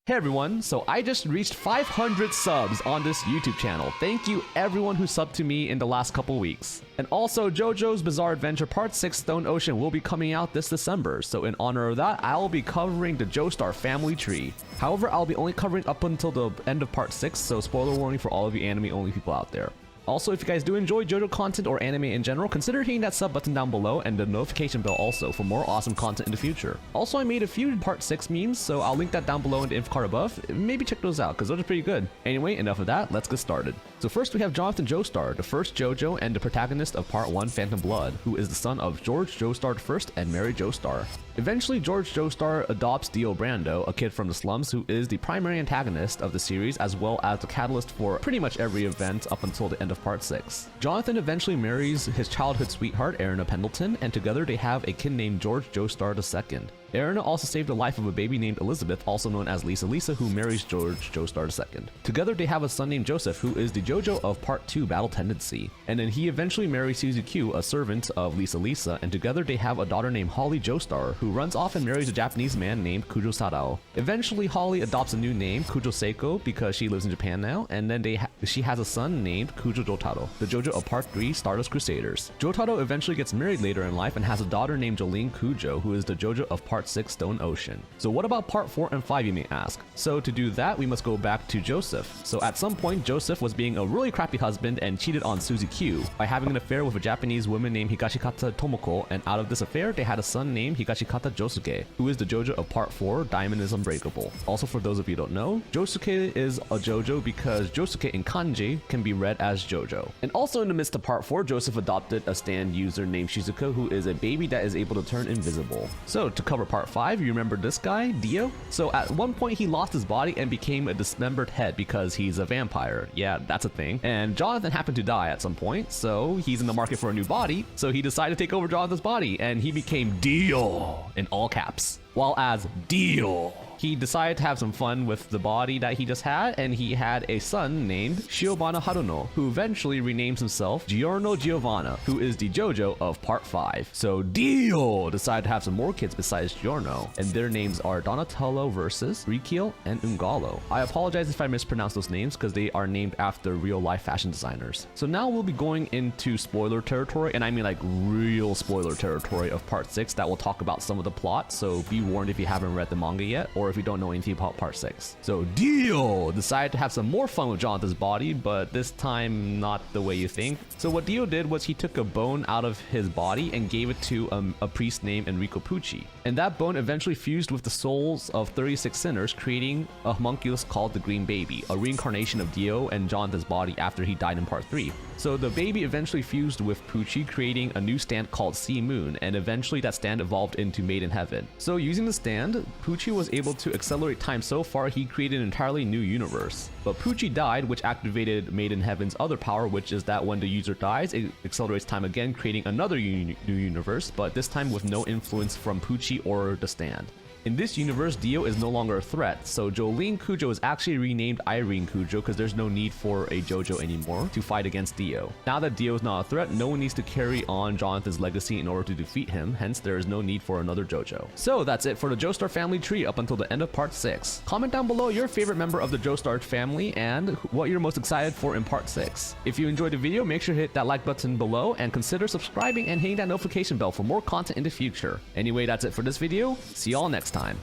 Hey everyone, so I just reached 500 subs on this YouTube channel. Thank you everyone who subbed to me in the last couple weeks. And also, Jojo's Bizarre Adventure Part 6 Stone Ocean will be coming out this December, so in honor of that, I'll be covering the Joestar family tree. However, I'll be only covering up until the end of Part 6, so spoiler warning for all of you anime-only people out there. Also, if you guys do enjoy JoJo content or anime in general, consider hitting that sub button down below and the notification bell also for more awesome content in the future. Also, I made a few Part 6 memes, so I'll link that down below in the info card above. Maybe check those out, because those are pretty good. Anyway, enough of that, let's get started. So first we have Jonathan Joestar, the first JoJo and the protagonist of Part 1 Phantom Blood, who is the son of George Joestar I and Mary Joestar. Eventually, George Joestar adopts Dio Brando, a kid from the slums who is the primary antagonist of the series as well as the catalyst for pretty much every event up until the end of Part 6. Jonathan eventually marries his childhood sweetheart, Erina Pendleton, and together they have a kid named George Joestar II. Erina also saved the life of a baby named Elizabeth, also known as Lisa, who marries George Joestar II. Together they have a son named Joseph, who is the Jojo of Part 2 Battle Tendency. And then he eventually marries Suzy Q, a servant of Lisa, and together they have a daughter named Holly Joestar, who runs off and marries a Japanese man named Kujo Sadao. Eventually Holly adopts a new name, Kujo Seiko, because she lives in Japan now, and then she has a son named Kujo Jotaro, the Jojo of Part 3 Stardust Crusaders. Jotaro eventually gets married later in life and has a daughter named Jolene Kujo, who is the Jojo of Part 6 Stone Ocean. So what about Part 4 and 5, you may ask? So to do that, we must go back to Joseph. So at some point, Joseph was being a really crappy husband and cheated on Suzy Q by having an affair with a Japanese woman named Higashikata Tomoko, and out of this affair, they had a son named Higashikata Josuke, who is the Jojo of Part 4 Diamond is Unbreakable. Also, for those of you who don't know, Josuke is a Jojo because Josuke in kanji can be read as Jojo. And also in the midst of Part 4, Joseph adopted a stand user named Shizuka, who is a baby that is able to turn invisible. So to cover Part 5, you remember this guy, Dio? So at one point he lost his body and became a dismembered head because he's a vampire. Yeah, that's a thing. And Jonathan happened to die at some point, so he's in the market for a new body, so he decided to take over Jonathan's body, and he became Dio in all caps. While as Dio, he decided to have some fun with the body that he just had, and he had a son named Shiobana Haruno, who eventually renames himself Giorno Giovanna, who is the Jojo of Part 5. So Dio decided to have some more kids besides Giorno, and their names are Donatello versus Rikiel and Ungalo. I apologize if I mispronounce those names because they are named after real-life fashion designers. So now we'll be going into spoiler territory, and I mean like real spoiler territory of Part 6 that will talk about some of the plot, so be warned if you haven't read the manga yet, or if you don't know anything about Part 6. So Dio decided to have some more fun with Jonathan's body, but this time not the way you think. So what Dio did was he took a bone out of his body and gave it to a priest named Enrico Pucci. And that bone eventually fused with the souls of 36 sinners, creating a homunculus called the Green Baby, a reincarnation of Dio and Jonathan's body after he died in Part 3. So the baby eventually fused with Pucci, creating a new stand called Sea Moon, and eventually that stand evolved into Made in Heaven. So using the stand, Pucci was able to accelerate time so far he created an entirely new universe. But Pucci died, which activated Made in Heaven's other power, which is that when the user dies, it accelerates time again, creating another new universe, but this time with no influence from Pucci or the stand. In this universe, Dio is no longer a threat, so Jolene Kujo is actually renamed Irene Kujo because there's no need for a Jojo anymore to fight against Dio. Now that Dio is not a threat, no one needs to carry on Jonathan's legacy in order to defeat him, hence there is no need for another Jojo. So that's it for the Joestar family tree up until the end of Part 6. Comment down below your favorite member of the Joestar family and what you're most excited for in Part 6. If you enjoyed the video, make sure to hit that like button below and consider subscribing and hitting that notification bell for more content in the future. Anyway, that's it for this video. See y'all next time.